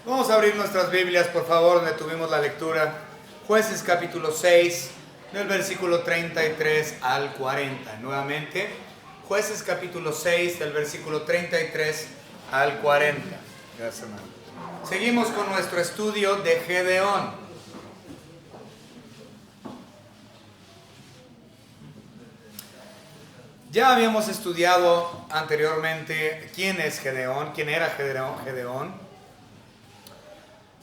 Vamos a abrir nuestras Biblias, por favor, donde tuvimos la lectura. Jueces capítulo 6, del versículo 33 al 40. Nuevamente, Jueces capítulo 6, del versículo 33 al 40. Gracias, hermano. Seguimos con nuestro estudio de Gedeón. Ya habíamos estudiado anteriormente quién es Gedeón, quién era Gedeón.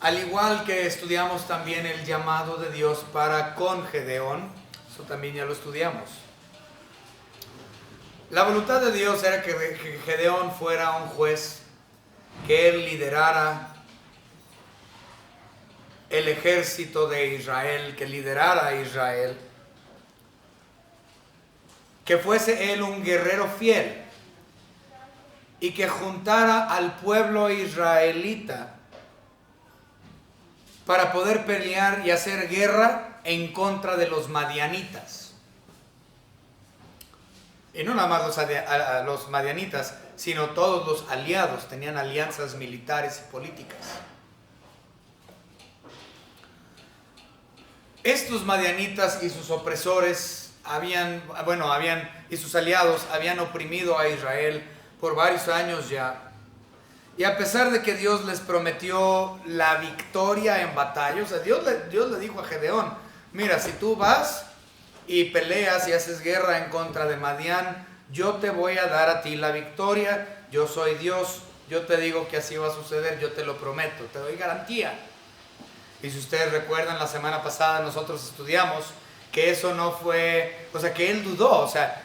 Al igual que estudiamos también el llamado de Dios para con Gedeón, eso también ya lo estudiamos. La voluntad de Dios era que Gedeón fuera un juez, que él liderara el ejército de Israel, que liderara a Israel, que fuese él un guerrero fiel y que juntara al pueblo israelita para poder pelear y hacer guerra en contra de los madianitas. Y no nada más los madianitas, sino todos los aliados, tenían alianzas militares y políticas. Estos madianitas y sus opresores y sus aliados habían oprimido a Israel por varios años ya. Y a pesar de que Dios les prometió la victoria en batalla, o sea, Dios le dijo a Gedeón: mira, si tú vas y peleas y haces guerra en contra de Madián, yo te voy a dar a ti la victoria, yo soy Dios, yo te digo que así va a suceder, yo te lo prometo, te doy garantía. Y si ustedes recuerdan, la semana pasada nosotros estudiamos que eso no fue, o sea, que él dudó, o sea,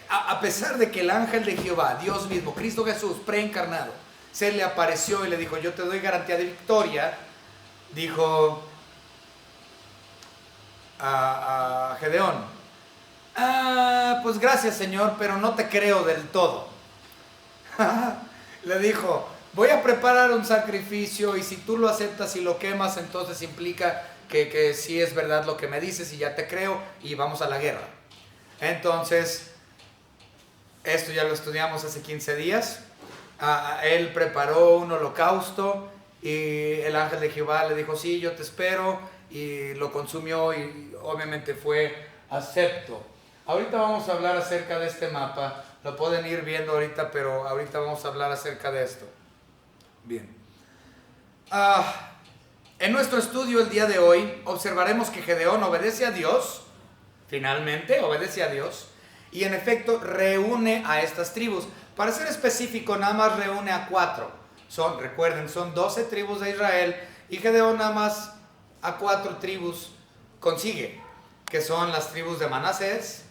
a pesar de que el ángel de Jehová, Dios mismo, Cristo Jesús, preencarnado, se le apareció y le dijo: yo te doy garantía de victoria, dijo a Gedeón: pues gracias, Señor, pero no te creo del todo. Le dijo: voy a preparar un sacrificio y si tú lo aceptas y lo quemas, entonces implica que sí es verdad lo que me dices y ya te creo y vamos a la guerra. Entonces, esto ya lo estudiamos hace 15 días. Él preparó un holocausto y el ángel de Jehová le dijo: sí, yo te espero, y lo consumió y obviamente fue acepto. Ahorita vamos a hablar acerca de este mapa, lo pueden ir viendo ahorita, pero ahorita vamos a hablar acerca de esto. Bien. En nuestro estudio el día de hoy observaremos que Gedeón obedece a Dios, finalmente obedece a Dios, y en efecto reúne a estas tribus. Para ser específico, nada más reúne a 4. Recuerden, son 12 tribus de Israel y Gedeón nada más a 4 tribus consigue, que son las tribus de Manasés,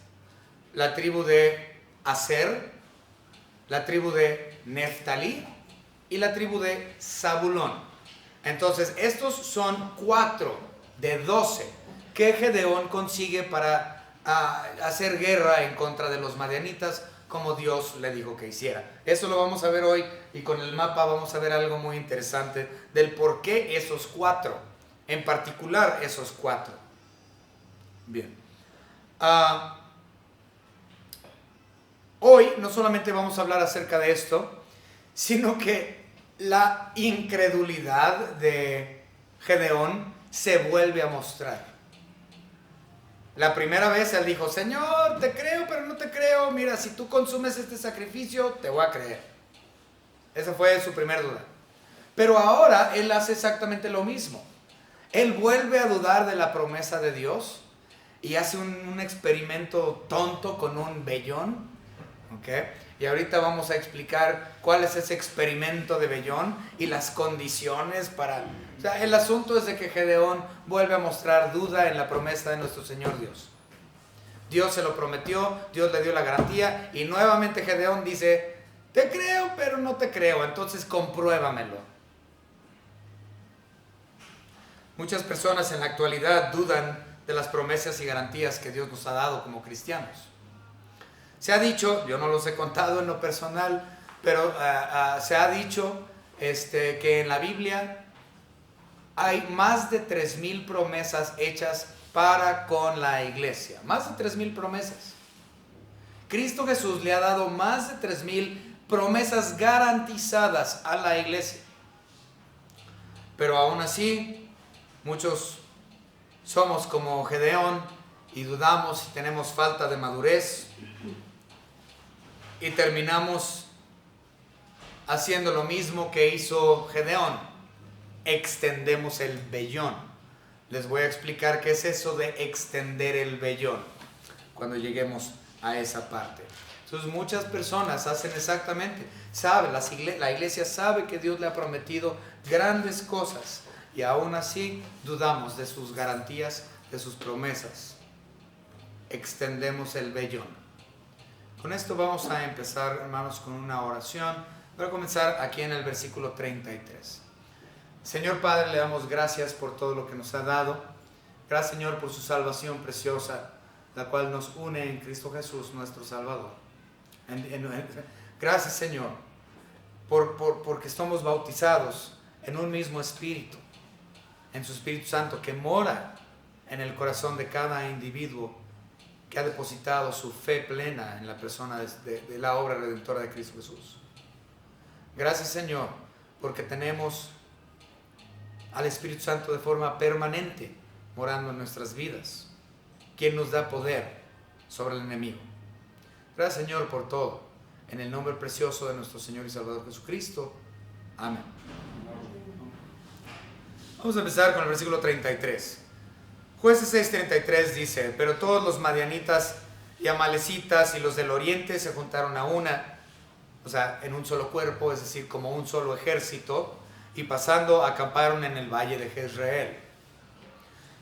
la tribu de Aser, la tribu de Neftalí y la tribu de Zabulón. Entonces, estos son 4 de 12 que Gedeón consigue para hacer guerra en contra de los madianitas, como Dios le dijo que hiciera. Eso lo vamos a ver hoy, y con el mapa vamos a ver algo muy interesante del por qué esos 4, en particular esos 4. Bien. Hoy no solamente vamos a hablar acerca de esto, sino que la incredulidad de Gedeón se vuelve a mostrar. La primera vez él dijo: Señor, te creo, pero no te creo. Mira, si tú consumes este sacrificio, te voy a creer. Esa fue su primera duda. Pero ahora él hace exactamente lo mismo. Él vuelve a dudar de la promesa de Dios y hace un experimento tonto con un vellón. ¿Okay? Y ahorita vamos a explicar cuál es ese experimento de vellón y las condiciones para... O sea, el asunto es de que Gedeón vuelve a mostrar duda en la promesa de nuestro Señor Dios. Dios se lo prometió, Dios le dio la garantía, y nuevamente Gedeón dice: te creo, pero no te creo, entonces compruébamelo. Muchas personas en la actualidad dudan de las promesas y garantías que Dios nos ha dado como cristianos. Se ha dicho, yo no los he contado en lo personal, pero se ha dicho que en la Biblia hay más de 3,000 promesas hechas para con la iglesia. Más de 3,000 promesas. Cristo Jesús le ha dado más de 3,000 promesas garantizadas a la iglesia. Pero aún así, muchos somos como Gedeón y dudamos y tenemos falta de madurez y terminamos haciendo lo mismo que hizo Gedeón. Extendemos el vellón. Les voy a explicar qué es eso de extender el vellón cuando lleguemos a esa parte. Entonces muchas personas hacen exactamente, la iglesia sabe que Dios le ha prometido grandes cosas y aún así dudamos de sus garantías, de sus promesas. Extendemos el vellón. Con esto vamos a empezar, hermanos, con una oración. Voy a comenzar aquí en el versículo 33. Señor Padre, le damos gracias por todo lo que nos ha dado. Gracias, Señor, por su salvación preciosa, la cual nos une en Cristo Jesús, nuestro Salvador. Gracias, Señor, porque estamos bautizados en un mismo Espíritu, en su Espíritu Santo, que mora en el corazón de cada individuo que ha depositado su fe plena en la persona de la obra redentora de Cristo Jesús. Gracias, Señor, porque tenemos al Espíritu Santo de forma permanente morando en nuestras vidas, quien nos da poder sobre el enemigo. Gracias, Señor, por todo. En el nombre precioso de nuestro Señor y Salvador Jesucristo. Amén. Vamos a empezar con el versículo 33. Jueces 6:33 dice: pero todos los madianitas y amalecitas y los del oriente se juntaron a una, o sea, en un solo cuerpo, es decir, como un solo ejército, y pasando acamparon en el valle de Jezreel.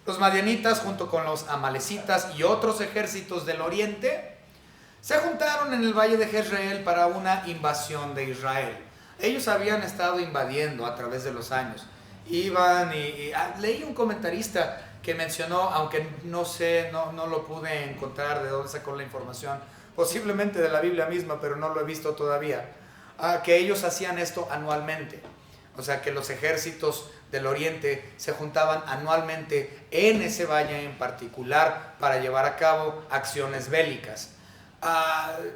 Los madianitas junto con los amalecitas y otros ejércitos del oriente se juntaron en el valle de Jezreel para una invasión de Israel. Ellos habían estado invadiendo a través de los años. Iban leí un comentarista que mencionó, aunque no sé, no lo pude encontrar de dónde sacó la información, posiblemente de la Biblia misma, pero no lo he visto todavía, que ellos hacían esto anualmente. O sea, que los ejércitos del oriente se juntaban anualmente en ese valle en particular para llevar a cabo acciones bélicas.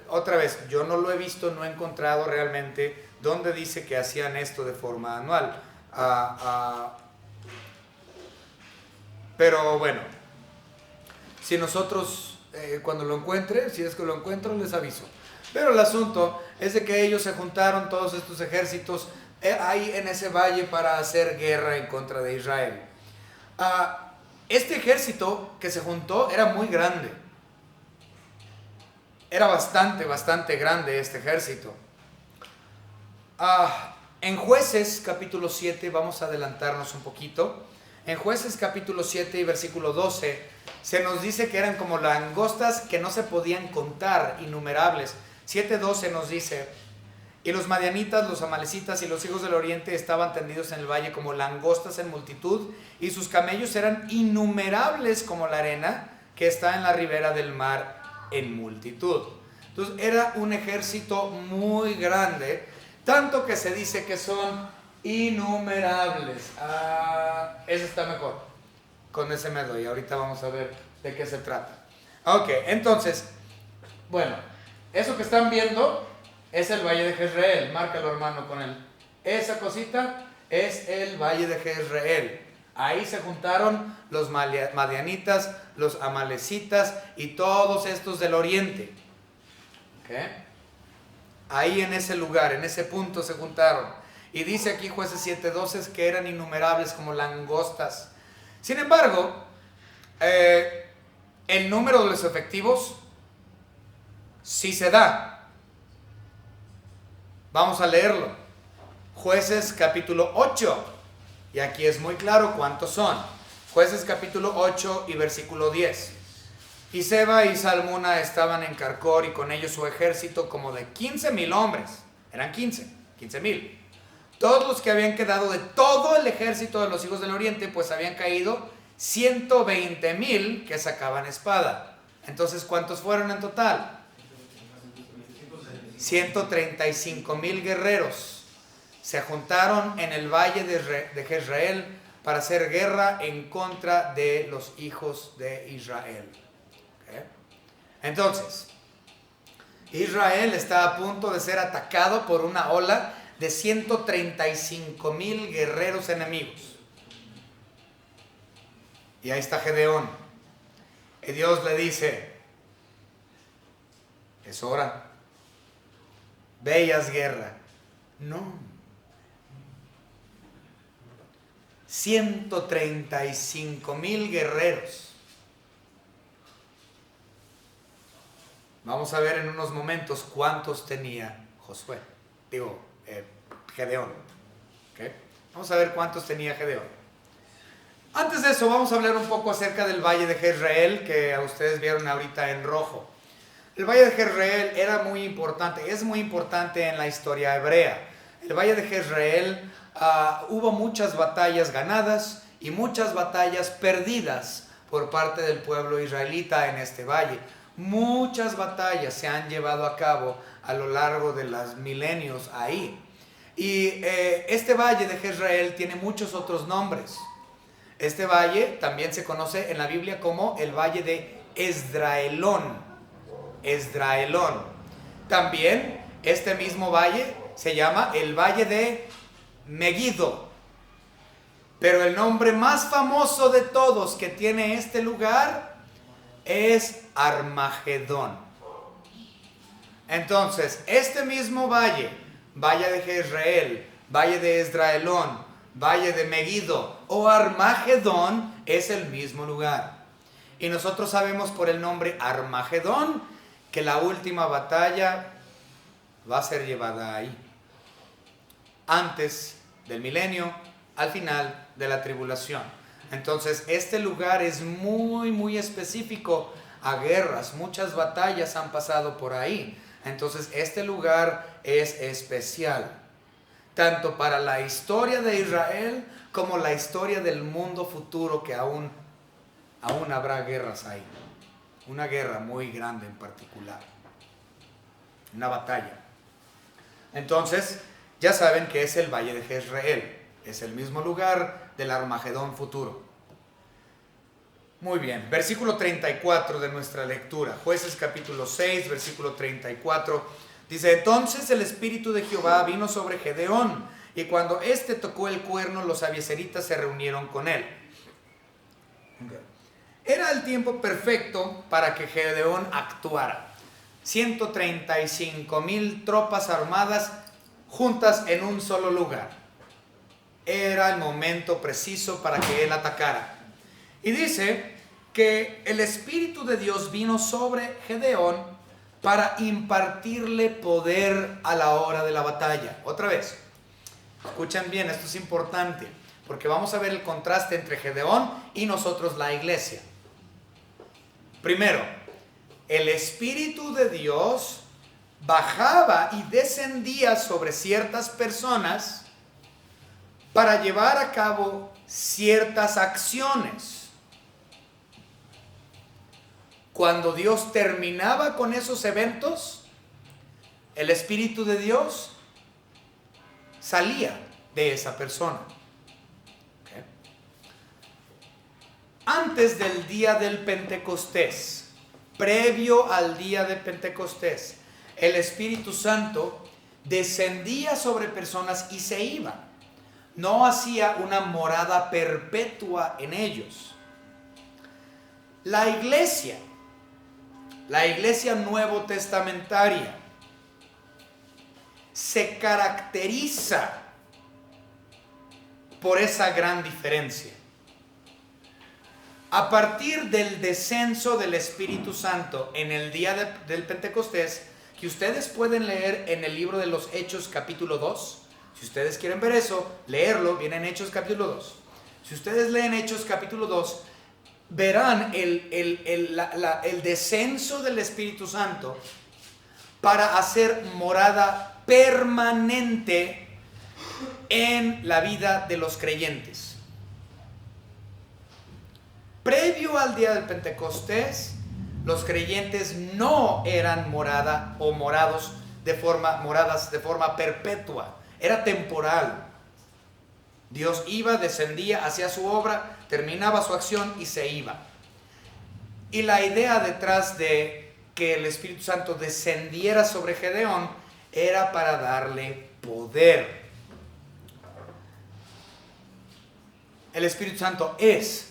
Otra vez, yo no lo he visto, no he encontrado realmente dónde dice que hacían esto de forma anual. Pero bueno, si nosotros, cuando lo encuentre, si es que lo encuentro, les aviso. Pero el asunto es de que ellos se juntaron, todos estos ejércitos, ahí en ese valle para hacer guerra en contra de Israel. Este ejército que se juntó era muy grande. Era bastante grande este ejército. En Jueces capítulo 7, vamos a adelantarnos un poquito. En Jueces capítulo 7 y versículo 12, se nos dice que eran como langostas que no se podían contar, innumerables. 7:12 nos dice: y los madianitas, los amalecitas y los hijos del oriente estaban tendidos en el valle como langostas en multitud, y sus camellos eran innumerables como la arena que está en la ribera del mar en multitud. Entonces era un ejército muy grande, tanto que se dice que son innumerables. Ese está mejor, con ese me doy. Ahorita vamos a ver de qué se trata. Ok, entonces, bueno, eso que están viendo es el valle de Jezreel. Márcalo, hermano, con él. Esa cosita es el valle de Jezreel. Ahí se juntaron los madianitas, los amalecitas y todos estos del oriente. ¿Okay? Ahí en ese lugar, en ese punto se juntaron. Y dice aquí Jueces 7:12 que eran innumerables como langostas. Sin embargo, el número de los efectivos sí se da. Vamos a leerlo. Jueces capítulo 8. Y aquí es muy claro cuántos son. Jueces capítulo 8 y versículo 10. Y Seba y Salmuna estaban en Carcor y con ellos su ejército como de 15,000 hombres. Eran 15,000. Todos los que habían quedado de todo el ejército de los hijos del oriente, pues habían caído 120,000 que sacaban espada. Entonces, ¿cuántos fueron en total? 135,000 guerreros se juntaron en el valle de Jezreel para hacer guerra en contra de los hijos de Israel. ¿Okay? Entonces, Israel está a punto de ser atacado por una ola de 135,000 guerreros enemigos. Y ahí está Gedeón. Y Dios le dice, es hora, ve y haz guerra. No. 135,000 guerreros. Vamos a ver en unos momentos cuántos tenía Gedeón. ¿Okay? Vamos a ver cuántos tenía Gedeón. Antes de eso, vamos a hablar un poco acerca del valle de Jezreel, que ustedes vieron ahorita en rojo. El valle de Jezreel era muy importante, es muy importante en la historia hebrea. El valle de Jezreel, hubo muchas batallas ganadas y muchas batallas perdidas por parte del pueblo israelita en este valle. Muchas batallas se han llevado a cabo a lo largo de los milenios ahí. Y este valle de Jezreel tiene muchos otros nombres. Este valle también se conoce en la Biblia como el valle de Esdraelón. Esdraelón. También este mismo valle se llama el valle de Megiddo. Pero el nombre más famoso de todos que tiene este lugar es Armagedón. Entonces, este mismo valle, valle de Jezreel, valle de Esdraelón, valle de Megiddo o Armagedón, es el mismo lugar. Y nosotros sabemos por el nombre Armagedón que la última batalla va a ser llevada ahí, antes del milenio, al final de la tribulación. Entonces este lugar es muy específico a guerras, muchas batallas han pasado por ahí. Entonces este lugar es especial, tanto para la historia de Israel como la historia del mundo futuro, que aún habrá guerras ahí. Una guerra muy grande en particular, una batalla. Entonces ya saben que es el valle de Jezreel, es el mismo lugar del Armagedón futuro. Muy bien, versículo 34 de nuestra lectura, Jueces capítulo 6, versículo 34, dice: entonces el Espíritu de Jehová vino sobre Gedeón, y cuando éste tocó el cuerno, los abiezeritas se reunieron con él. Era el tiempo perfecto para que Gedeón actuara. 135,000 tropas armadas juntas en un solo lugar. Era el momento preciso para que él atacara. Y dice que el Espíritu de Dios vino sobre Gedeón para impartirle poder a la hora de la batalla. Otra vez, escuchen bien, esto es importante, porque vamos a ver el contraste entre Gedeón y nosotros, la iglesia. Primero, el Espíritu de Dios bajaba y descendía sobre ciertas personas para llevar a cabo ciertas acciones. Cuando Dios terminaba con esos eventos, el Espíritu de Dios salía de esa persona. ¿Okay? Antes del día del Pentecostés, previo al día de Pentecostés, el Espíritu Santo descendía sobre personas y se iba. No hacía una morada perpetua en ellos. La iglesia nuevo testamentaria, se caracteriza por esa gran diferencia. A partir del descenso del Espíritu Santo en el día del Pentecostés, que ustedes pueden leer en el libro de los Hechos capítulo 2, si ustedes quieren ver eso, leerlo, viene en Hechos capítulo 2. Si ustedes leen Hechos capítulo 2, verán el descenso del Espíritu Santo para hacer morada permanente en la vida de los creyentes. Previo al día del Pentecostés, los creyentes no eran morada o moradas de forma perpetua, era temporal. Dios iba, descendía, hacía su obra, terminaba su acción y se iba. Y la idea detrás de que el Espíritu Santo descendiera sobre Gedeón era para darle poder. El Espíritu Santo es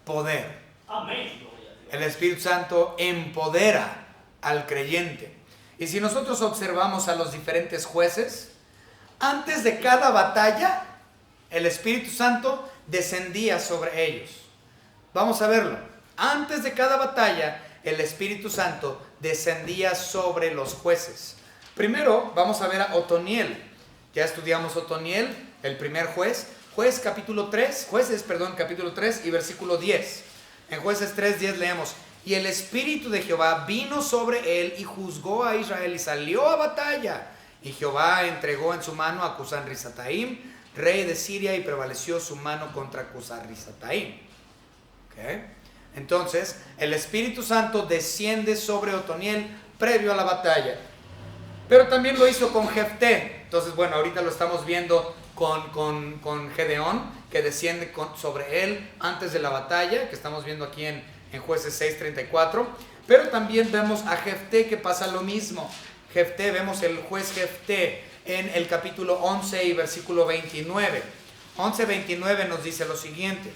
poder. Amén. El Espíritu Santo empodera al creyente. Y si nosotros observamos a los diferentes jueces, antes de cada batalla, el Espíritu Santo descendía sobre ellos. Vamos a verlo. Antes de cada batalla, el Espíritu Santo descendía sobre los jueces. Primero vamos a ver a Otoniel. Ya estudiamos Otoniel, el primer juez. Jueces capítulo 3 y versículo 10. En Jueces 3:10 leemos: y el Espíritu de Jehová vino sobre él y juzgó a Israel y salió a batalla. Y Jehová entregó en su mano a Cusán-Risataim, rey de Siria, y prevaleció su mano contra Cusán-Risataim. ¿Okay? Entonces, el Espíritu Santo desciende sobre Otoniel previo a la batalla. Pero también lo hizo con Jefté. Entonces, bueno, ahorita lo estamos viendo con Gedeón, que desciende sobre él antes de la batalla, que estamos viendo aquí en Jueces 6:34. Pero también vemos a Jefté que pasa lo mismo. Jefté, vemos el juez Jefté en el capítulo 11 y versículo 29. 11:29 nos dice lo siguiente: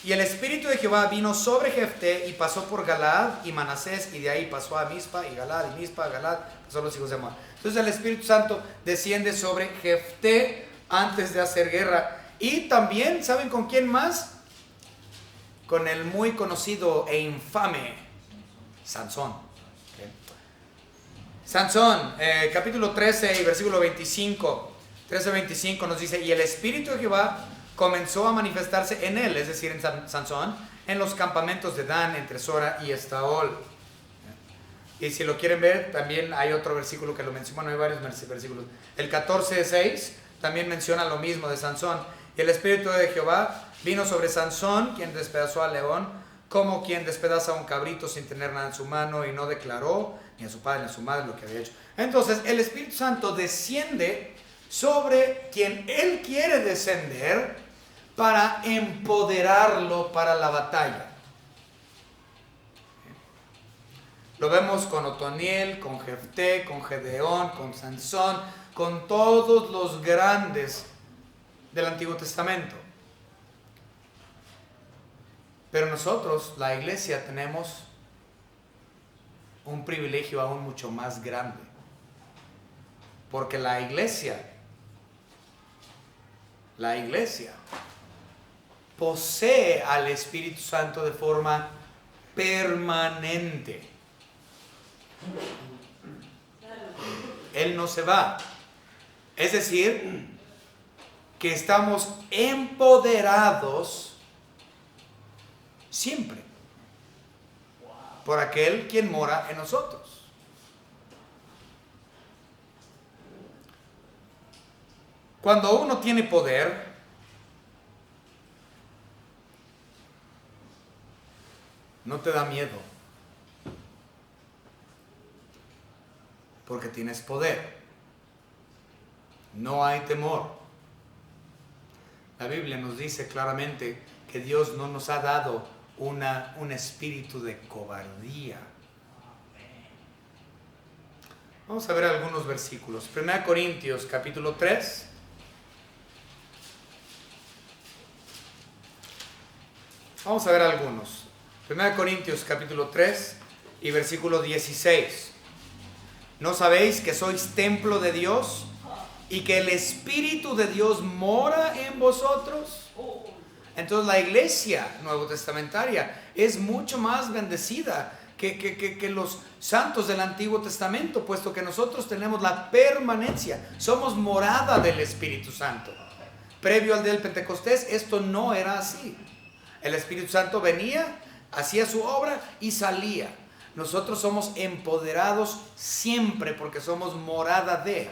y el Espíritu de Jehová vino sobre Jefté y pasó por Galaad y Manasés, y de ahí pasó a Mizpa y Galaad, y Mizpa, Galaad, son los hijos de Moab. Entonces el Espíritu Santo desciende sobre Jefté antes de hacer guerra. Y también, ¿saben con quién más? Con el muy conocido e infame Sansón. ¿Okay? Sansón, capítulo 13 y versículo 25. 13:25 nos dice: y el Espíritu de Jehová comenzó a manifestarse en él, es decir, en Sansón, en los campamentos de Dan, entre Sora y Estaol. Y si lo quieren ver, también hay otro versículo que lo menciona. Bueno, hay varios versículos. El 14:6 también menciona lo mismo de Sansón. Y el Espíritu de Jehová vino sobre Sansón, quien despedazó al león, como quien despedaza a un cabrito sin tener nada en su mano, y no declaró ni a su padre ni a su madre lo que había hecho. Entonces, el Espíritu Santo desciende sobre quien él quiere descender para empoderarlo para la batalla. Lo vemos con Otoniel, con Jefté, con Gedeón, con Sansón, con todos los grandes del Antiguo Testamento. Pero nosotros, la iglesia, tenemos un privilegio aún mucho más grande. Porque la iglesia posee al Espíritu Santo de forma permanente. Él no se va. Es decir, que estamos empoderados siempre por aquel quien mora en nosotros. Cuando uno tiene poder, no te da miedo, porque tienes poder. No hay temor. La Biblia nos dice claramente que Dios no nos ha dado un espíritu de cobardía. Vamos a ver algunos versículos. 1 Corintios capítulo 3. Vamos a ver algunos. 1 Corintios capítulo 3 y versículo 16. ¿No sabéis que sois templo de Dios y que el Espíritu de Dios mora en vosotros? Entonces la iglesia nuevo testamentaria es mucho más bendecida que los santos del Antiguo Testamento, puesto que nosotros tenemos la permanencia, somos morada del Espíritu Santo. Previo al del Pentecostés esto no era así. El Espíritu Santo venía, hacía su obra y salía. Nosotros somos empoderados siempre porque somos morada de.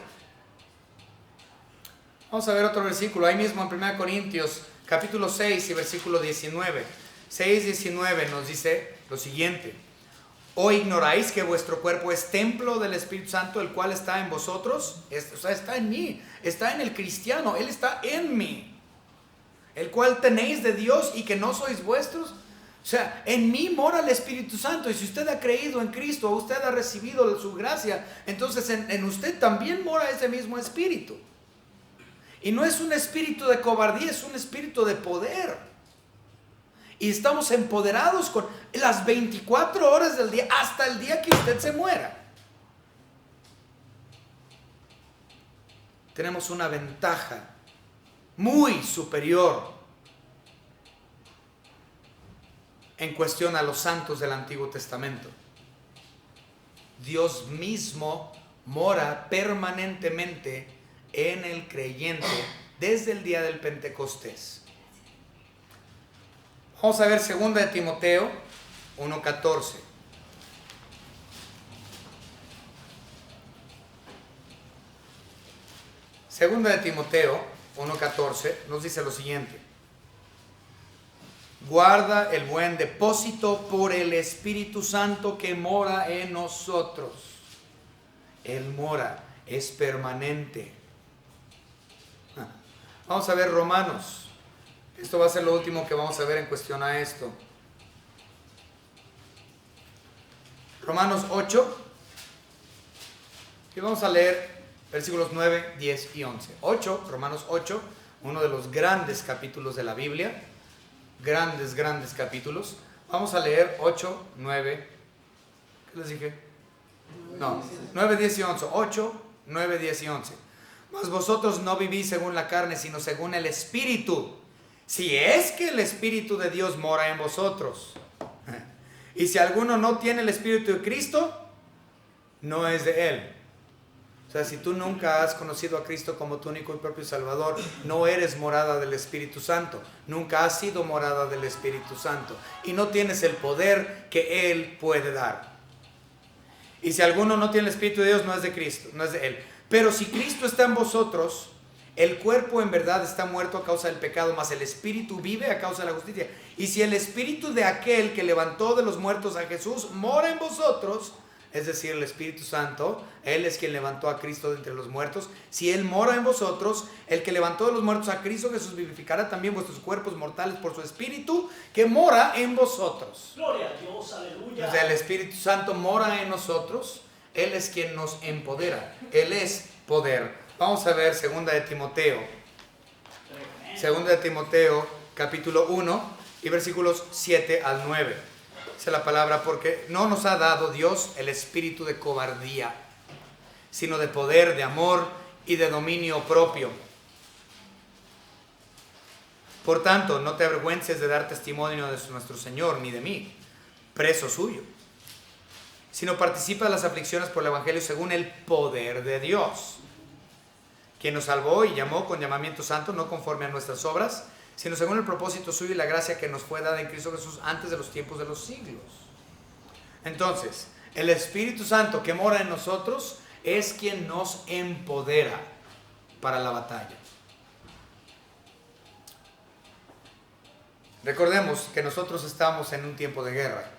Vamos a ver otro versículo, ahí mismo en 1 Corintios capítulo 6 y versículo 19. 6:19 nos dice lo siguiente: ¿o ignoráis que vuestro cuerpo es templo del Espíritu Santo, el cual está en vosotros? O sea, está en mí, está en el cristiano, Él está en mí, el cual tenéis de Dios y que no sois vuestros. O sea, en mí mora el Espíritu Santo, y si usted ha creído en Cristo, usted ha recibido su gracia, entonces en usted también mora ese mismo Espíritu. Y no es un espíritu de cobardía, es un espíritu de poder. Y estamos empoderados con las 24 horas del día hasta el día que usted se muera. Tenemos una ventaja muy superior en cuestión a los santos del Antiguo Testamento. Dios mismo mora permanentemente en el creyente desde el día del Pentecostés. Vamos a ver 2 de Timoteo 1:14. Segunda de Timoteo 1:14 nos dice lo siguiente: guarda el buen depósito por el Espíritu Santo que mora en nosotros. Él mora, es permanente. Vamos a ver Romanos. Esto va a ser lo último que vamos a ver en cuestión a esto. Romanos 8. Y vamos a leer versículos 9, 10 y 11. 8, Romanos 8, uno de los grandes capítulos de la Biblia. Grandes capítulos. Vamos a leer 8, 9. ¿Qué les dije? No, 9, 10 y 11. 8, 9, 10 y 11. Mas vosotros no vivís según la carne, sino según el Espíritu. Si es que el Espíritu de Dios mora en vosotros. Y si alguno no tiene el Espíritu de Cristo, no es de Él. O sea, si tú nunca has conocido a Cristo como tu único y propio Salvador, no eres morada del Espíritu Santo. Nunca has sido morada del Espíritu Santo. Y no tienes el poder que Él puede dar. Y si alguno no tiene el Espíritu de Dios, no es de Cristo, no es de Él. Pero si Cristo está en vosotros, el cuerpo en verdad está muerto a causa del pecado, mas el Espíritu vive a causa de la justicia. Y si el Espíritu de aquel que levantó de los muertos a Jesús mora en vosotros, es decir, el Espíritu Santo, Él es quien levantó a Cristo de entre los muertos. Si Él mora en vosotros, el que levantó de los muertos a Cristo Jesús vivificará también vuestros cuerpos mortales por su Espíritu que mora en vosotros. Gloria a Dios, aleluya. O sea, el Espíritu Santo mora en nosotros. Él es quien nos empodera. Él es poder. Vamos a ver 2 de Timoteo. 2 de Timoteo, capítulo 1 y versículos 7 al 9. Dice la palabra: porque no nos ha dado Dios el espíritu de cobardía, sino de poder, de amor y de dominio propio. Por tanto, no te avergüences de dar testimonio de nuestro Señor, ni de mí, preso suyo, sino participa de las aflicciones por el Evangelio según el poder de Dios, quien nos salvó y llamó con llamamiento santo, no conforme a nuestras obras, sino según el propósito suyo y la gracia que nos fue dada en Cristo Jesús antes de los tiempos de los siglos. Entonces, el Espíritu Santo que mora en nosotros es quien nos empodera para la batalla. Recordemos que nosotros estamos en un tiempo de guerra.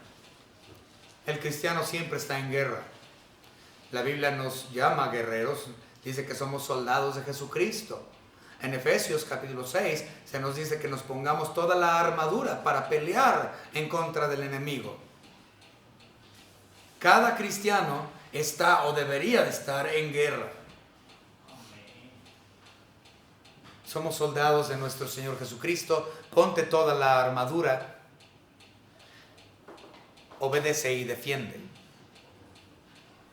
El cristiano siempre está en guerra. La Biblia nos llama guerreros, dice que somos soldados de Jesucristo. En Efesios capítulo 6 se nos dice que nos pongamos toda la armadura para pelear en contra del enemigo. Cada cristiano está o debería de estar en guerra. Somos soldados de nuestro Señor Jesucristo. Ponte toda la armadura. Obedece y defiende.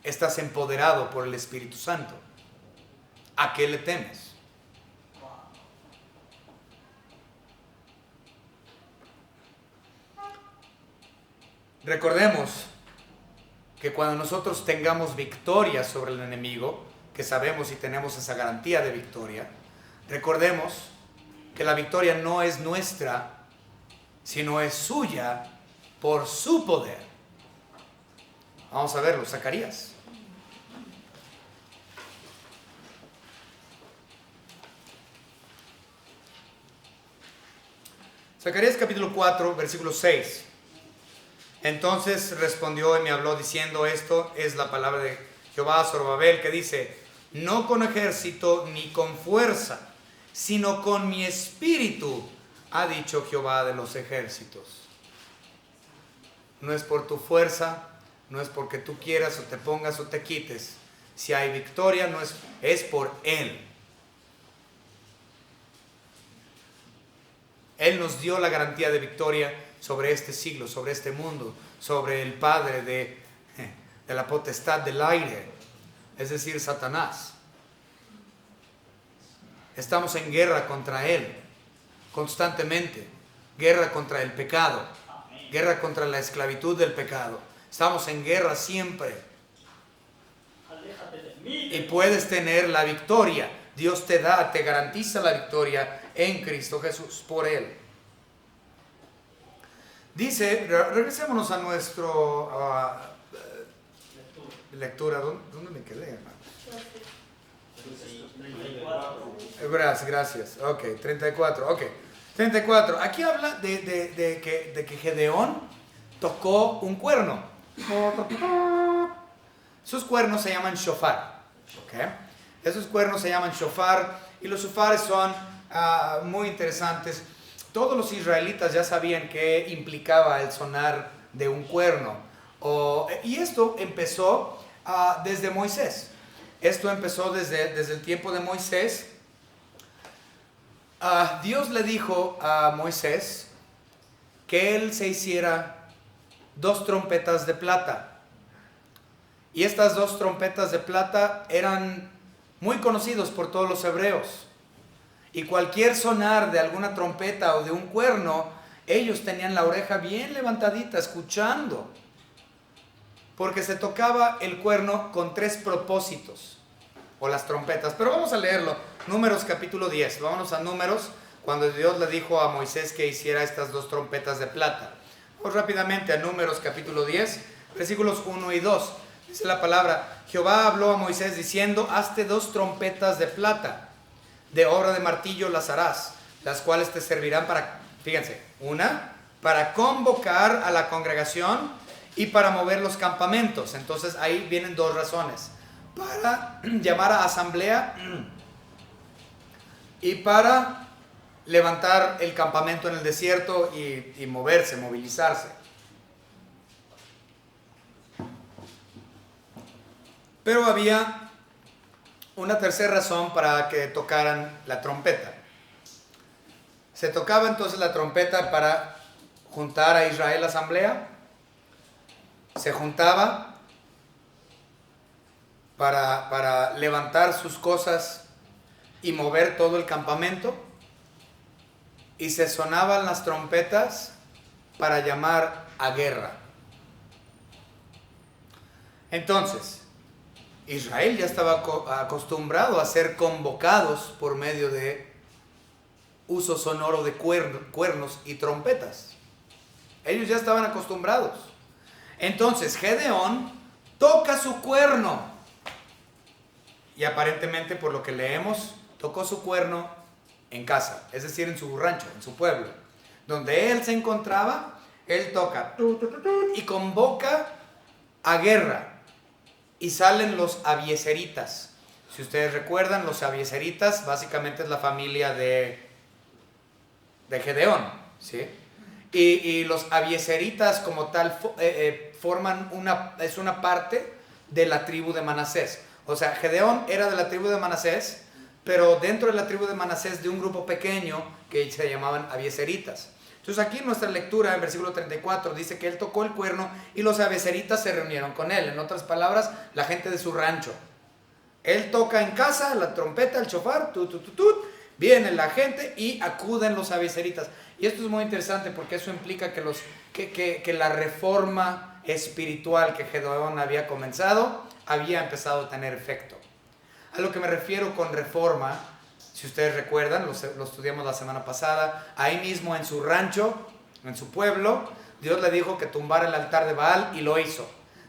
Estás empoderado por el Espíritu Santo. ¿A qué le temes? Recordemos que cuando nosotros tengamos victoria sobre el enemigo, que sabemos y tenemos esa garantía de victoria, recordemos que la victoria no es nuestra, sino es suya por su poder. Vamos a verlo, Zacarías. Zacarías capítulo 4, versículo 6. Entonces respondió y me habló diciendo: esto es la palabra de Jehová a Zorobabel, que dice: no con ejército ni con fuerza, sino con mi espíritu, ha dicho Jehová de los ejércitos. No es por tu fuerza, no es porque tú quieras o te pongas o te quites. Si hay victoria, no es por Él. Él nos dio la garantía de victoria sobre este siglo, sobre este mundo, sobre el padre de la potestad del aire, es decir, Satanás. Estamos en guerra contra él, constantemente. Guerra contra el pecado, guerra contra la esclavitud del pecado. Estamos en guerra siempre. Y puedes tener la victoria. Dios te garantiza la victoria en Cristo Jesús, por Él. Dice, regresémonos a nuestro lectura. ¿Dónde me quedé, hermano? Gracias. Ok, 34. Ok, 34. Aquí habla de que Gedeón tocó un cuerno. Esos cuernos se llaman shofar. ¿Okay? Esos cuernos se llaman shofar, y los shofares son muy interesantes. Todos los israelitas ya sabían qué implicaba el sonar de un cuerno. Y esto empezó desde Moisés. Esto empezó desde el tiempo de Moisés. Dios le dijo a Moisés que él se hiciera 2 trompetas de plata. Y estas 2 trompetas de plata eran muy conocidos por todos los hebreos. Y cualquier sonar de alguna trompeta o de un cuerno, ellos tenían la oreja bien levantadita, escuchando. Porque se tocaba el cuerno con 3 propósitos, o las trompetas. Pero vamos a leerlo. Números capítulo 10. Vámonos a Números, cuando Dios le dijo a Moisés que hiciera estas 2 trompetas de plata. Vamos rápidamente a Números capítulo 10, versículos 1 y 2. Dice la palabra: Jehová habló a Moisés diciendo: hazte 2 trompetas de plata, de obra de martillo las harás, las cuales te servirán para, fíjense, una, para convocar a la congregación y para mover los campamentos. Entonces ahí vienen 2 razones: para llamar a asamblea y para levantar el campamento en el desierto y moverse, movilizarse. Pero había una tercera razón para que tocaran la trompeta. Se tocaba entonces la trompeta para juntar a Israel a la asamblea. Se juntaba para levantar sus cosas y mover todo el campamento. Y se sonaban las trompetas para llamar a guerra. Entonces, Israel ya estaba acostumbrado a ser convocados por medio de uso sonoro de cuernos y trompetas. Ellos ya estaban acostumbrados. Entonces Gedeón toca su cuerno. Y aparentemente, por lo que leemos, tocó su cuerno en casa, es decir, en su rancho, en su pueblo. Donde él se encontraba, él toca y convoca a guerra. Y salen los abiezeritas. Si ustedes recuerdan, los abiezeritas básicamente es la familia de Gedeón, ¿sí? Y los abiezeritas como tal forman es una parte de la tribu de Manasés. O sea, Gedeón era de la tribu de Manasés, pero dentro de la tribu de Manasés de un grupo pequeño que se llamaban abiezeritas. Entonces aquí en nuestra lectura, en versículo 34, dice que él tocó el cuerno y los abiezeritas se reunieron con él. En otras palabras, la gente de su rancho. Él toca en casa la trompeta, el shofar, viene la gente y acuden los abiezeritas. Y esto es muy interesante porque eso implica que la reforma espiritual que Gedeón había comenzado había empezado a tener efecto. A lo que me refiero con reforma, si ustedes recuerdan, lo estudiamos la semana pasada, ahí mismo en su rancho, en su pueblo, Dios le dijo que tumbara el altar de Baal y lo hizo.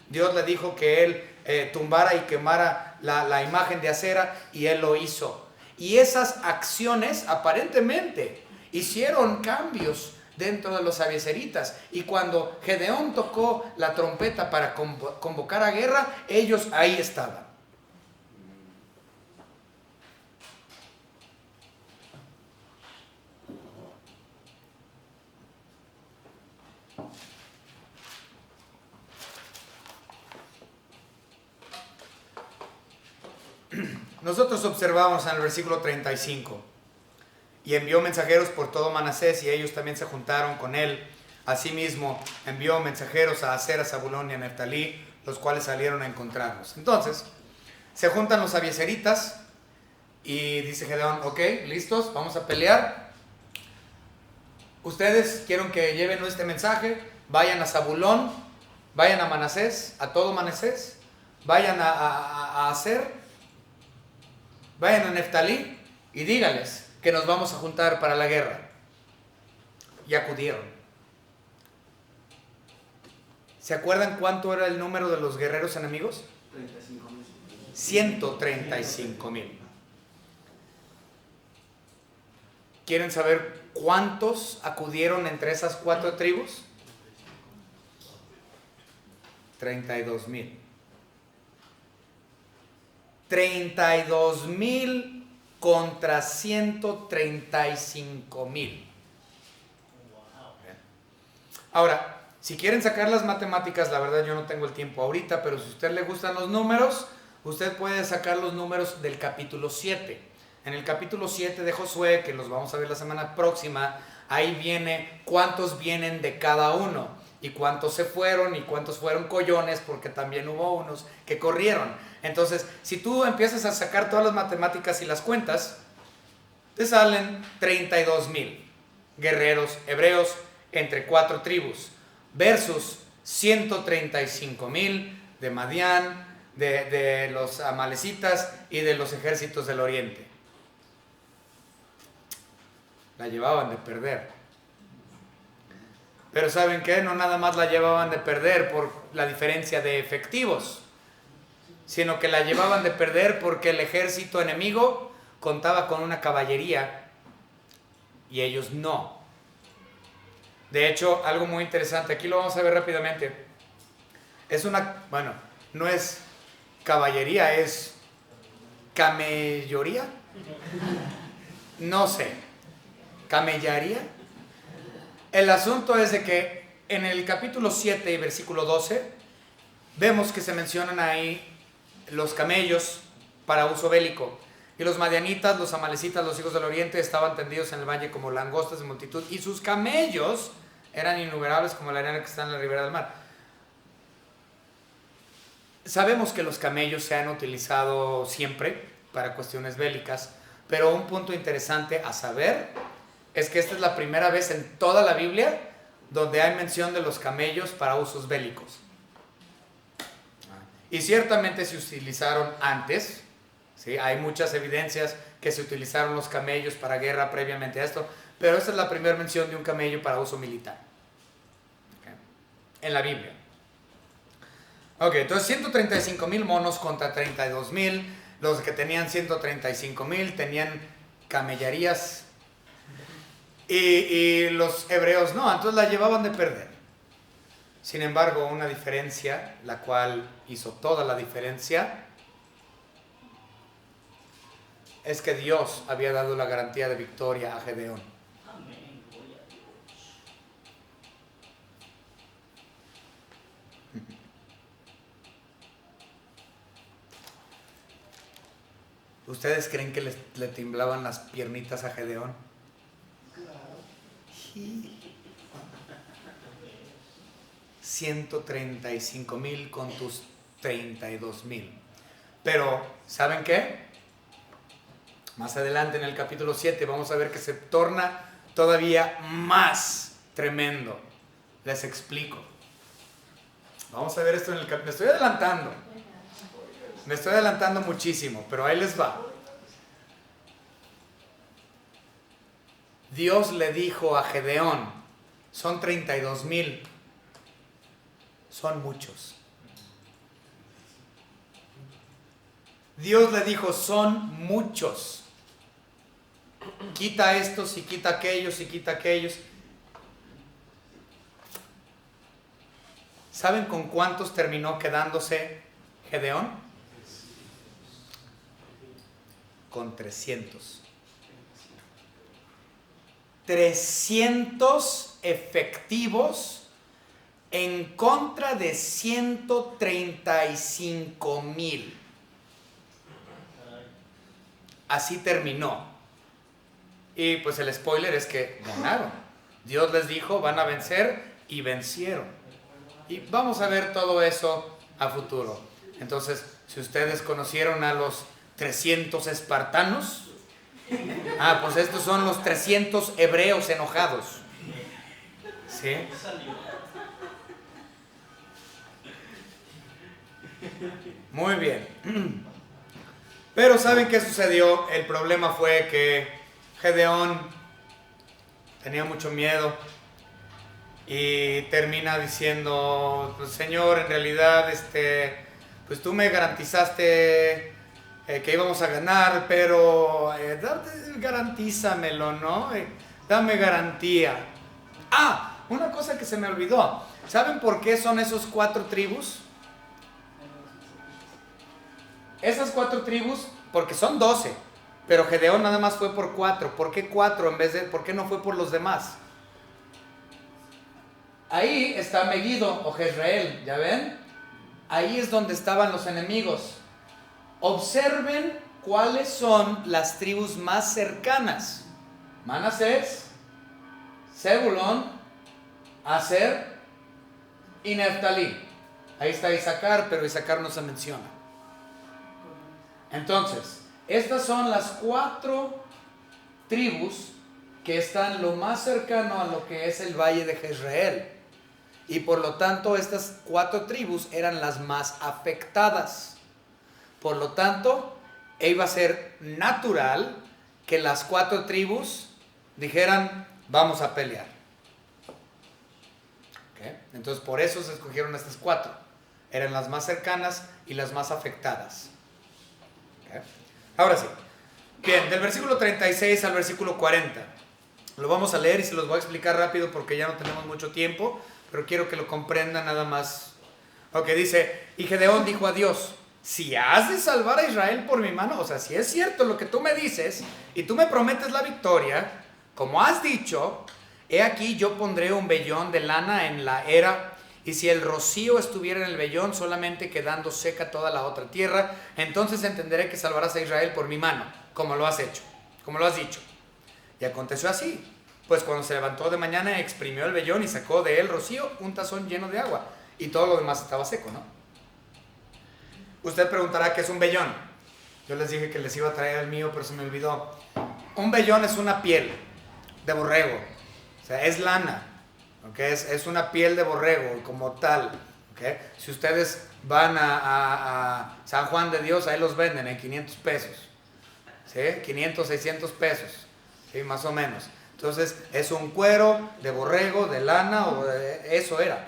Dios le dijo que él tumbara y quemara la imagen de acera y él lo hizo. Y esas acciones aparentemente hicieron cambios dentro de los abiezeritas. Y cuando Gedeón tocó la trompeta para convocar a guerra, ellos ahí estaban. Nosotros observamos en el versículo 35: y envió mensajeros por todo Manasés, y ellos también se juntaron con él Asimismo, envió mensajeros a Aser, a Zabulón y a Neftalí, los cuales salieron a encontrarlos. Entonces, se juntan los abiezeritas y dice Gedeón, ok, listos, vamos a pelear. Ustedes quieren que lleven este mensaje, vayan a Zabulón, vayan a Manasés, a todo Manasés, vayan a Aser, vayan a Neftalí y díganles que nos vamos a juntar para la guerra. Y acudieron. ¿Se acuerdan cuánto era el número de los guerreros enemigos? 135,000. ¿Quieren saber cuántos acudieron entre esas 4 tribus? 32,000. 32,000 contra 135,000. Ahora, si quieren sacar las matemáticas, la verdad yo no tengo el tiempo ahorita, pero si a usted le gustan los números, usted puede sacar los números del capítulo 7. En el capítulo 7 de Josué, que los vamos a ver la semana próxima, ahí viene cuántos vienen de cada uno, y cuántos se fueron, y cuántos fueron collones, porque también hubo unos que corrieron. Entonces, si tú empiezas a sacar todas las matemáticas y las cuentas, te salen 32,000 guerreros hebreos entre 4 tribus, versus 135,000 de Madián, de los amalecitas y de los ejércitos del oriente. La llevaban de perder. Pero ¿saben qué? No nada más la llevaban de perder por la diferencia de efectivos, sino que la llevaban de perder porque el ejército enemigo contaba con una caballería y ellos no. De hecho, algo muy interesante, aquí lo vamos a ver rápidamente. No es caballería, es camelloría. No sé, camellaría. El asunto es de que en el capítulo 7 y versículo 12, vemos que se mencionan ahí los camellos para uso bélico. Y los madianitas, los amalecitas, los hijos del oriente estaban tendidos en el valle como langostas de multitud, y sus camellos eran innumerables como la arena que está en la ribera del mar. Sabemos que los camellos se han utilizado siempre para cuestiones bélicas, pero un punto interesante a saber es que esta es la primera vez en toda la Biblia donde hay mención de los camellos para usos bélicos. Y ciertamente se utilizaron antes, ¿sí? Hay muchas evidencias que se utilizaron los camellos para guerra previamente a esto, pero esta es la primera mención de un camello para uso militar, ¿okay?, en la Biblia. Ok, entonces 135,000 monos contra 32,000. Los que tenían 135,000 tenían camellerías y los hebreos no, entonces la llevaban de perder. Sin embargo, una diferencia, la cual hizo toda la diferencia, es que Dios había dado la garantía de victoria a Gedeón. ¿Ustedes creen que le temblaban las piernitas a Gedeón? Sí. 135,000 con tus 32,000. Pero, ¿saben qué? Más adelante en el capítulo 7 vamos a ver que se torna todavía más tremendo. Les explico. Vamos a ver esto en el capítulo. Me estoy adelantando muchísimo, pero ahí les va. Dios le dijo a Gedeón, son 32,000. Son muchos. Dios le dijo, son muchos. Quita estos y quita aquellos y quita aquellos. ¿Saben con cuántos terminó quedándose Gedeón? Con 300. 300 efectivos en contra de 135,000. Así terminó. Y pues el spoiler es que ganaron. Dios les dijo, van a vencer y vencieron. Y vamos a ver todo eso a futuro. Entonces, si ustedes conocieron a los 300 espartanos, pues estos son los 300 hebreos enojados. ¿Sí? Muy bien. Pero ¿saben qué sucedió? El problema fue que Gedeón tenía mucho miedo y termina diciendo, pues, Señor, en realidad, pues tú me garantizaste que íbamos a ganar, pero garantízamelo, ¿no? Dame garantía. Una cosa que se me olvidó. ¿Saben por qué son esos 4 tribus? Esas 4 tribus, porque son 12, pero Gedeón nada más fue por 4. ¿Por qué 4 por qué no fue por los demás? Ahí está Megiddo o Jezreel, ¿ya ven? Ahí es donde estaban los enemigos. Observen cuáles son las tribus más cercanas. Manasés, Zebulón, Aser y Neftalí. Ahí está Isaacar, pero Isaacar no se menciona. Entonces, estas son las 4 tribus que están lo más cercano a lo que es el valle de Jezreel. Y por lo tanto, estas 4 tribus eran las más afectadas. Por lo tanto, iba a ser natural que las 4 tribus dijeran, vamos a pelear. ¿Okay? Entonces, por eso se escogieron estas 4. Eran las más cercanas y las más afectadas. Ahora sí, bien, del versículo 36 al versículo 40, lo vamos a leer y se los voy a explicar rápido porque ya no tenemos mucho tiempo, pero quiero que lo comprendan nada más. Ok, dice, y Gedeón dijo a Dios, si has de salvar a Israel por mi mano, o sea, si es cierto lo que tú me dices y tú me prometes la victoria, como has dicho, he aquí yo pondré un vellón de lana en la era. Y si el rocío estuviera en el vellón, solamente quedando seca toda la otra tierra, entonces entenderé que salvarás a Israel por mi mano, como lo has hecho, como lo has dicho. Y aconteció así, pues cuando se levantó de mañana, exprimió el vellón y sacó de él rocío un tazón lleno de agua, y todo lo demás estaba seco, ¿no? Usted preguntará qué es un vellón. Yo les dije que les iba a traer el mío, pero se me olvidó. Un vellón es una piel de borrego, o sea, es lana. Okay, es una piel de borrego como tal. Okay. Si ustedes van a San Juan de Dios, ahí los venden en 500 pesos. ¿Sí? 500, 600 pesos. ¿Sí? Más o menos. Entonces es un cuero de borrego, de lana, eso era.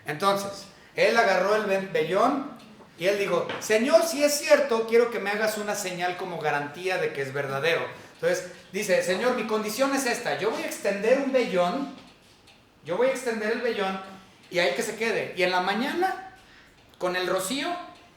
Entonces, él agarró el vellón y él dijo, Señor, si es cierto, quiero que me hagas una señal como garantía de que es verdadero. Entonces dice, Señor, mi condición es esta, yo voy a extender un vellón. Yo voy a extender el vellón y ahí que se quede. Y en la mañana, con el rocío,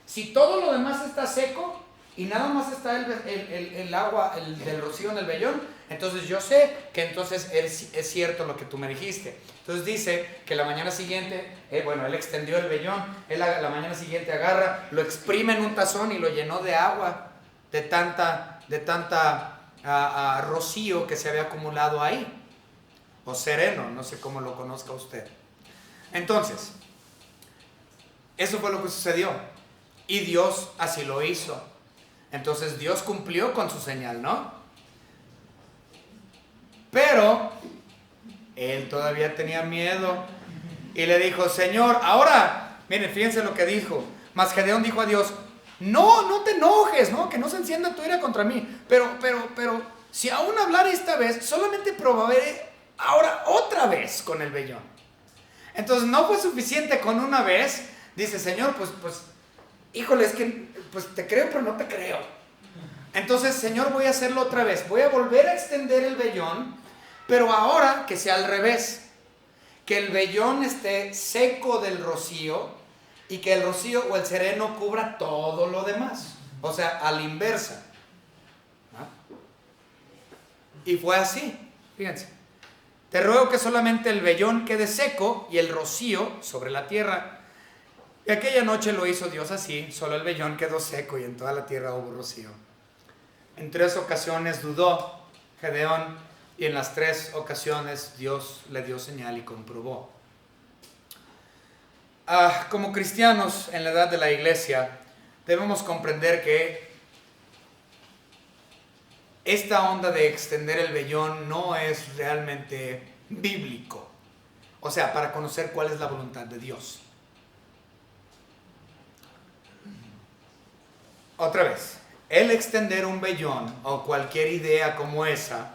si todo lo demás está seco y nada más está el agua del rocío en el vellón, entonces yo sé que entonces es cierto lo que tú me dijiste. Entonces dice que la mañana siguiente, él extendió el vellón, él la mañana siguiente agarra, lo exprime en un tazón y lo llenó de agua, de tanta rocío que se había acumulado ahí. O sereno, no sé cómo lo conozca usted. Entonces, eso fue lo que sucedió. Y Dios así lo hizo. Entonces Dios cumplió con su señal, ¿no? Pero él todavía tenía miedo. Y le dijo, Señor, ahora, miren, fíjense lo que dijo. Mas Gedeón dijo a Dios, no te enojes, ¿no? Que no se encienda tu ira contra mí. Pero, si aún hablar esta vez, solamente probaré ahora otra vez con el vellón. Entonces no fue suficiente con una vez. Dice, Señor, pues, híjole, es que pues te creo, pero no te creo. Entonces, Señor, voy a hacerlo otra vez. Voy a volver a extender el vellón, pero ahora que sea al revés. Que el vellón esté seco del rocío y que el rocío o el sereno cubra todo lo demás. O sea, a la inversa. Y fue así, fíjense. Te ruego que solamente el vellón quede seco y el rocío sobre la tierra. Y aquella noche lo hizo Dios así, solo el vellón quedó seco y en toda la tierra hubo rocío. En 3 ocasiones dudó Gedeón y en las 3 ocasiones Dios le dio señal y comprobó Como cristianos en la edad de la iglesia, debemos comprender que esta onda de extender el vellón no es realmente bíblico. O sea, para conocer cuál es la voluntad de Dios. Otra vez, el extender un vellón o cualquier idea como esa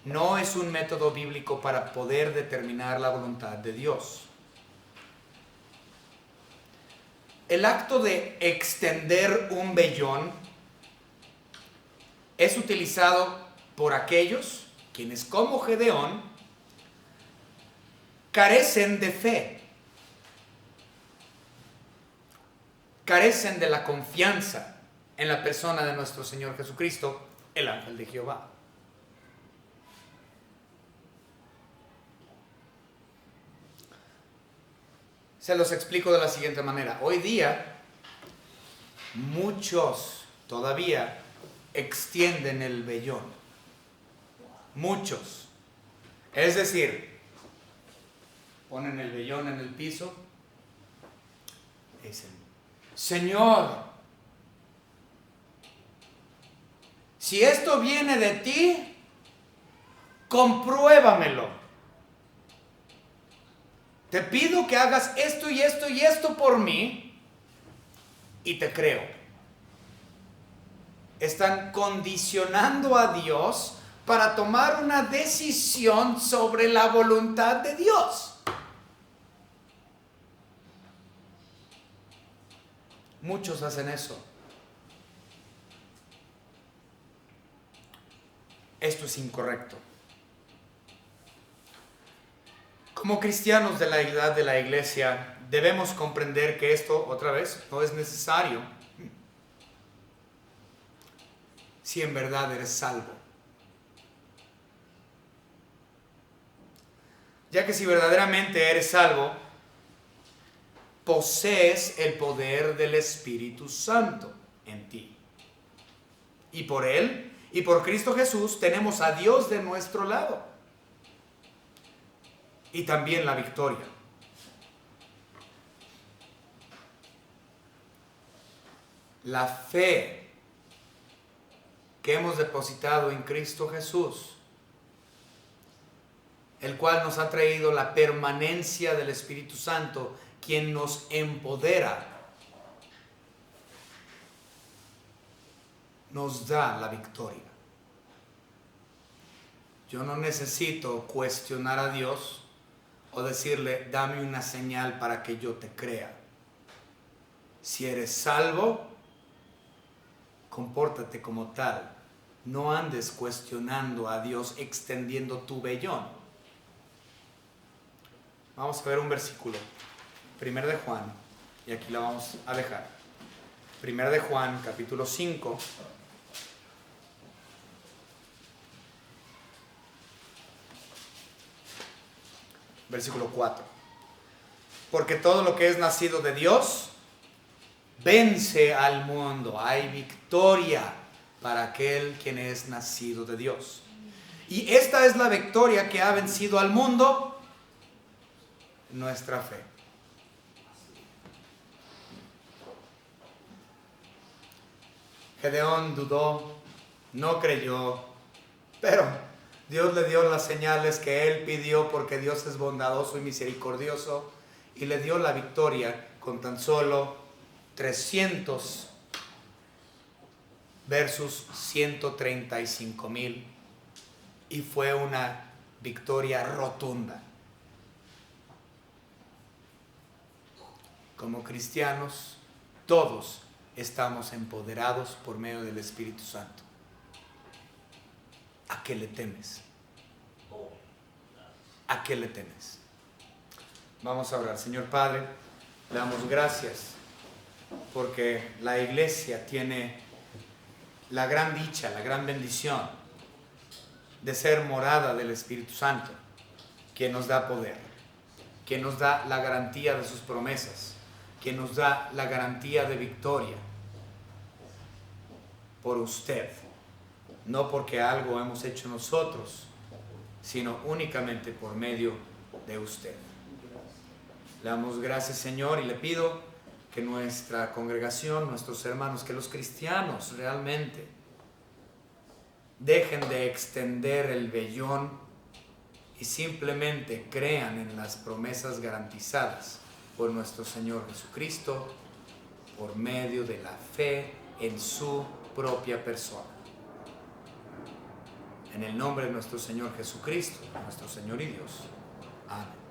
no es un método bíblico para poder determinar la voluntad de Dios. El acto de extender un vellón es utilizado por aquellos quienes, como Gedeón, carecen de fe, carecen de la confianza en la persona de nuestro Señor Jesucristo, el ángel de Jehová. Se los explico de la siguiente manera. Hoy día, muchos todavía extienden el vellón. Muchos. Es decir, ponen el vellón en el piso y dicen: Señor, si esto viene de ti, compruébamelo. Te pido que hagas esto y esto y esto por mí y te creo. Están condicionando a Dios para tomar una decisión sobre la voluntad de Dios. Muchos hacen eso. Esto es incorrecto. Como cristianos de la edad de la iglesia, debemos comprender que esto, otra vez, no es necesario si en verdad eres salvo. Ya que si verdaderamente eres salvo, posees el poder del Espíritu Santo en ti. Y por Él y por Cristo Jesús tenemos a Dios de nuestro lado. Y también la victoria. La fe que hemos depositado en Cristo Jesús, el cual nos ha traído la permanencia del Espíritu Santo, quien nos empodera, nos da la victoria. Yo no necesito cuestionar a Dios o decirle: dame una señal para que yo te crea. Si eres salvo, compórtate como tal. No andes cuestionando a Dios extendiendo tu vellón. Vamos a ver un versículo. 1 de Juan, y aquí la vamos a dejar. 1 de Juan, capítulo 5. Versículo 4. Porque todo lo que es nacido de Dios vence al mundo. Hay victoria para aquel quien es nacido de Dios. Y esta es la victoria que ha vencido al mundo: nuestra fe. Gedeón dudó, no creyó, pero Dios le dio las señales que él pidió, porque Dios es bondadoso y misericordioso, y le dio la victoria con tan solo 300 versus 135,000, y fue una victoria rotunda. Como cristianos, todos estamos empoderados por medio del Espíritu Santo. ¿A qué le temes? ¿A qué le temes? Vamos a orar. Señor Padre, le damos gracias porque la iglesia tiene la gran dicha, la gran bendición de ser morada del Espíritu Santo, quien nos da poder, quien nos da la garantía de sus promesas, quien nos da la garantía de victoria por usted. No porque algo hemos hecho nosotros, sino únicamente por medio de usted. Le damos gracias, Señor, y le pido que nuestra congregación, nuestros hermanos, que los cristianos realmente dejen de extender el vellón y simplemente crean en las promesas garantizadas por nuestro Señor Jesucristo por medio de la fe en su propia persona. En el nombre de nuestro Señor Jesucristo, nuestro Señor y Dios. Amén.